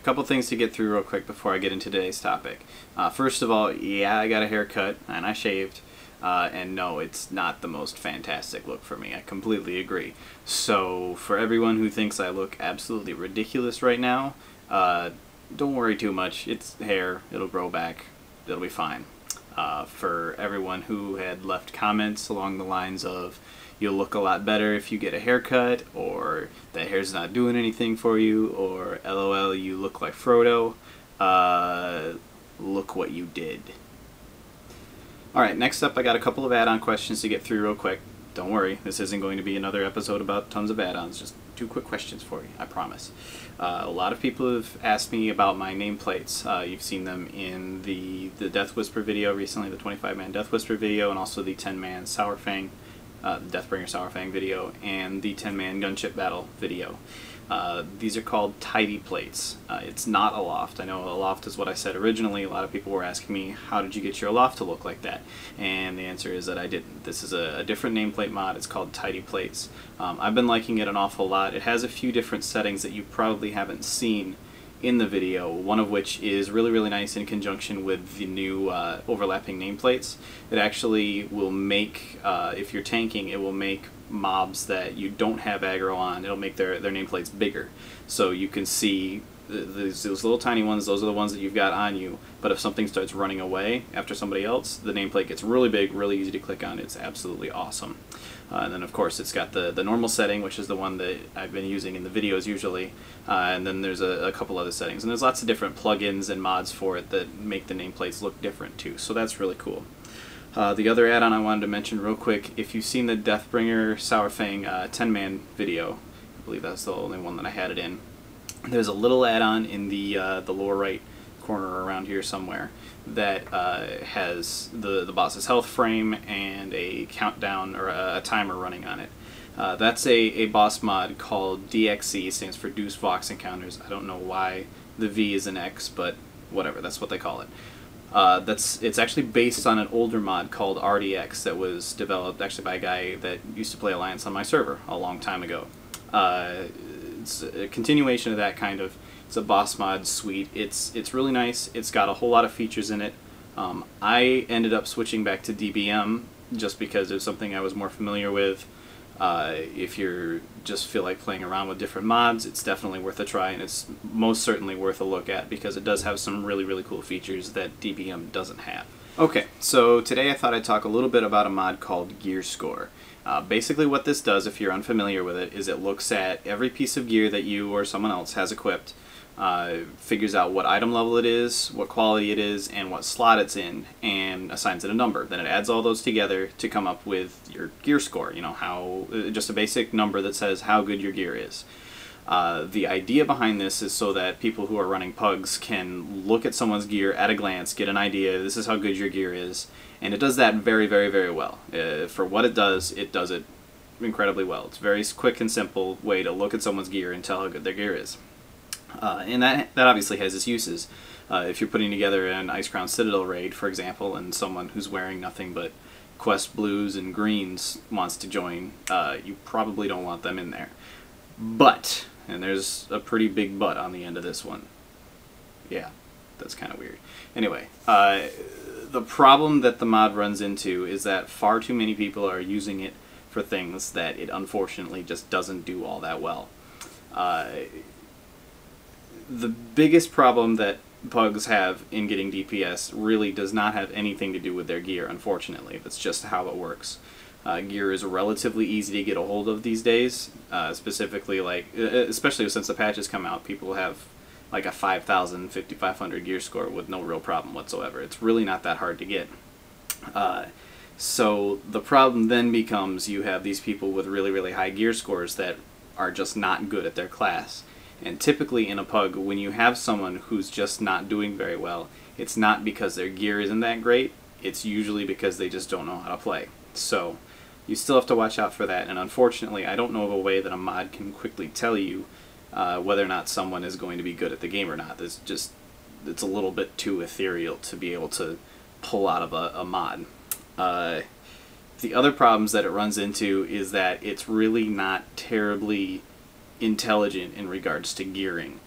couple things to get through real quick before I get into today's topic. First of all, yeah, I got a haircut and I shaved. And no, it's not the most fantastic look for me. I completely agree. So for everyone who thinks I look absolutely ridiculous right now, don't worry too much. It's hair. It'll grow back. It'll be fine. For everyone who had left comments along the lines of, you'll look a lot better if you get a haircut, or that hair's not doing anything for you, or LOL, you look like Frodo, look what you did. Alright, next up I got a couple of add-on questions to get through real quick. Don't worry, this isn't going to be another episode about tons of add-ons, just 2 quick questions for you, I promise. A lot of people have asked me about my nameplates. You've seen them in the Death Whisper video recently, the 25-man Death Whisper video, and also the 10-man Sourfang, Deathbringer Sourfang video, and the 10-man Gunship Battle video. These are called tidy plates. It's not a loft. I know a loft is what I said originally. A lot of people were asking me, how did you get your loft to look like that? And the answer is that I didn't. This is a different nameplate mod. It's called tidy plates. I've been liking it an awful lot. It has a few different settings that you probably haven't seen in the video, one of which is really, really nice in conjunction with the new overlapping nameplates. It actually will make, if you're tanking, it will make mobs that you don't have aggro on, it'll make their nameplates bigger. So you can see those little tiny ones, those are the ones that you've got on you, but if something starts running away after somebody else, the nameplate gets really big, really easy to click on. It's absolutely awesome. And then of course it's got the normal setting, which is the one that I've been using in the videos usually, and then there's a couple other settings, and there's lots of different plugins and mods for it that make the nameplates look different too, so that's really cool. The other add-on I wanted to mention real quick, if you've seen the Deathbringer Sourfang 10-man video, I believe that's the only one that I had it in, there's a little add-on in the lower right corner around here somewhere that has the boss's health frame and a countdown or a timer running on it. That's a boss mod called DXE, stands for Deuce Vox Encounters. I don't know why the V is an X, but whatever, that's what they call it. It's actually based on an older mod called RDX that was developed actually by a guy that used to play Alliance on my server a long time ago. It's a continuation of that kind of. It's a boss mod suite. It's really nice. It's got a whole lot of features in it. I ended up switching back to DBM just because it was something I was more familiar with. If you just feel like playing around with different mods, it's definitely worth a try, and it's most certainly worth a look at because it does have some really, really cool features that DBM doesn't have. Okay, so today I thought I'd talk a little bit about a mod called Gear Score. Basically what this does, if you're unfamiliar with it, is it looks at every piece of gear that you or someone else has equipped, figures out what item level it is, what quality it is, and what slot it's in, and assigns it a number. Then it adds all those together to come up with your gear score, you know, just a basic number that says how good your gear is. The idea behind this is so that people who are running pugs can look at someone's gear at a glance, get an idea, this is how good your gear is, and it does that very, very, very well. For what it does it incredibly well. It's a very quick and simple way to look at someone's gear and tell how good their gear is. And that obviously has its uses. If you're putting together an Icecrown Citadel raid, for example, and someone who's wearing nothing but Quest blues and greens wants to join, you probably don't want them in there. But, and there's a pretty big but on the end of this one. Yeah, that's kind of weird. Anyway, the problem that the mod runs into is that far too many people are using it for things that it unfortunately just doesn't do all that well. The biggest problem that pugs have in getting DPS really does not have anything to do with their gear, unfortunately. That's just how it works. Gear is relatively easy to get a hold of these days, specifically, like, especially since the patches come out, people have like a 5,000, 5,500 gear score with no real problem whatsoever. It's really not that hard to get. So the problem then becomes you have these people with really, really high gear scores that are just not good at their class. And typically in a pug, when you have someone who's just not doing very well, it's not because their gear isn't that great, it's usually because they just don't know how to play. So you still have to watch out for that, and unfortunately I don't know of a way that a mod can quickly tell you whether or not someone is going to be good at the game or not. It's a little bit too ethereal to be able to pull out of a mod. The other problems that it runs into is that it's really not terribly intelligent in regards to gearing.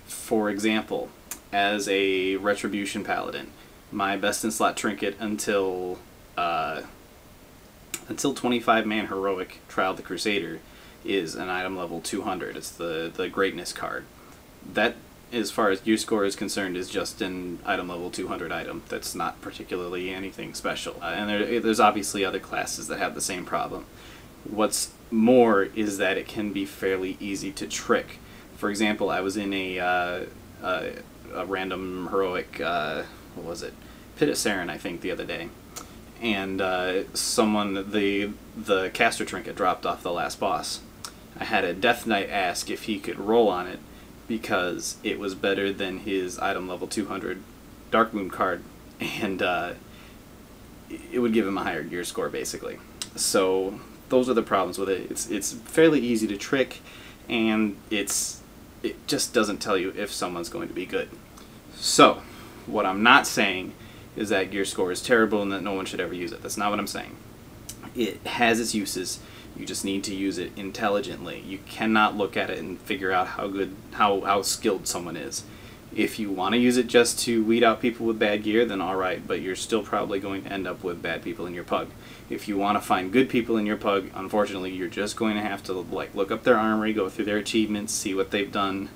For example, as a Retribution Paladin, my best in slot trinket until 25-man heroic Trial of the Crusader is an item level 200. It's the Greatness card. That, as far as gear score is concerned, is just an item level 200 item. That's not particularly anything special. And there's obviously other classes that have the same problem. What's more is that it can be fairly easy to trick. For example, I was in a random heroic, what was it? Pit of Saren, I think, the other day. And the caster trinket dropped off the last boss. I had a Death Knight ask if he could roll on it because it was better than his item level 200 Dark Moon card, and it would give him a higher gear score, basically. So those are the problems with it. It's fairly easy to trick, and it just doesn't tell you if someone's going to be good. So what I'm not saying is that gear score is terrible and that no one should ever use it. That's not what I'm saying. It has its uses. You just need to use it intelligently. You cannot look at it and figure out how skilled someone is. If you want to use it just to weed out people with bad gear, then alright, but you're still probably going to end up with bad people in your pug. If you want to find good people in your pug, unfortunately, you're just going to have to look up their armory, go through their achievements, see what they've done,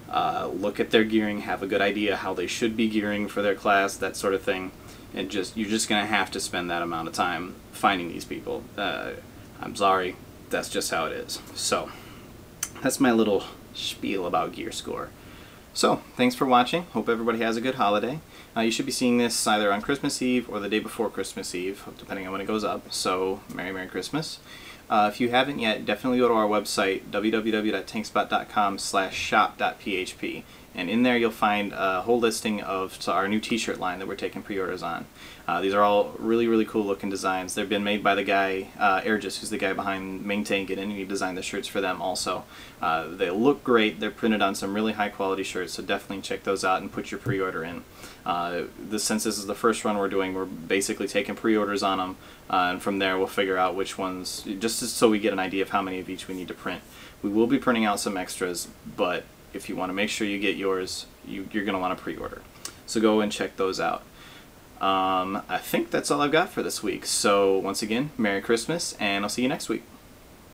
look at their gearing, have a good idea how they should be gearing for their class, that sort of thing. And you're just going to have to spend that amount of time finding these people. I'm sorry, that's just how it is. So, that's my little spiel about gear score. So, thanks for watching. Hope everybody has a good holiday. You should be seeing this either on Christmas Eve or the day before Christmas Eve, depending on when it goes up. So, Merry Christmas. If you haven't yet, definitely go to our website, www.tankspot.com/shop.php. And in there you'll find a whole listing of our new t-shirt line that we're taking pre-orders on. These are all really cool looking designs. They've been made by the guy, Airgis, who's the guy behind Main Tank, and he designed the shirts for them also. They look great. They're printed on some really high quality shirts, so definitely check those out and put your pre-order in. Since this is the first run we're doing, we're basically taking pre-orders on them, and from there we'll figure out which ones, just so we get an idea of how many of each we need to print. We will be printing out some extras, but if you want to make sure you get yours, you're going to want to pre-order. So go and check those out. I think that's all I've got for this week. So once again, Merry Christmas, and I'll see you next week.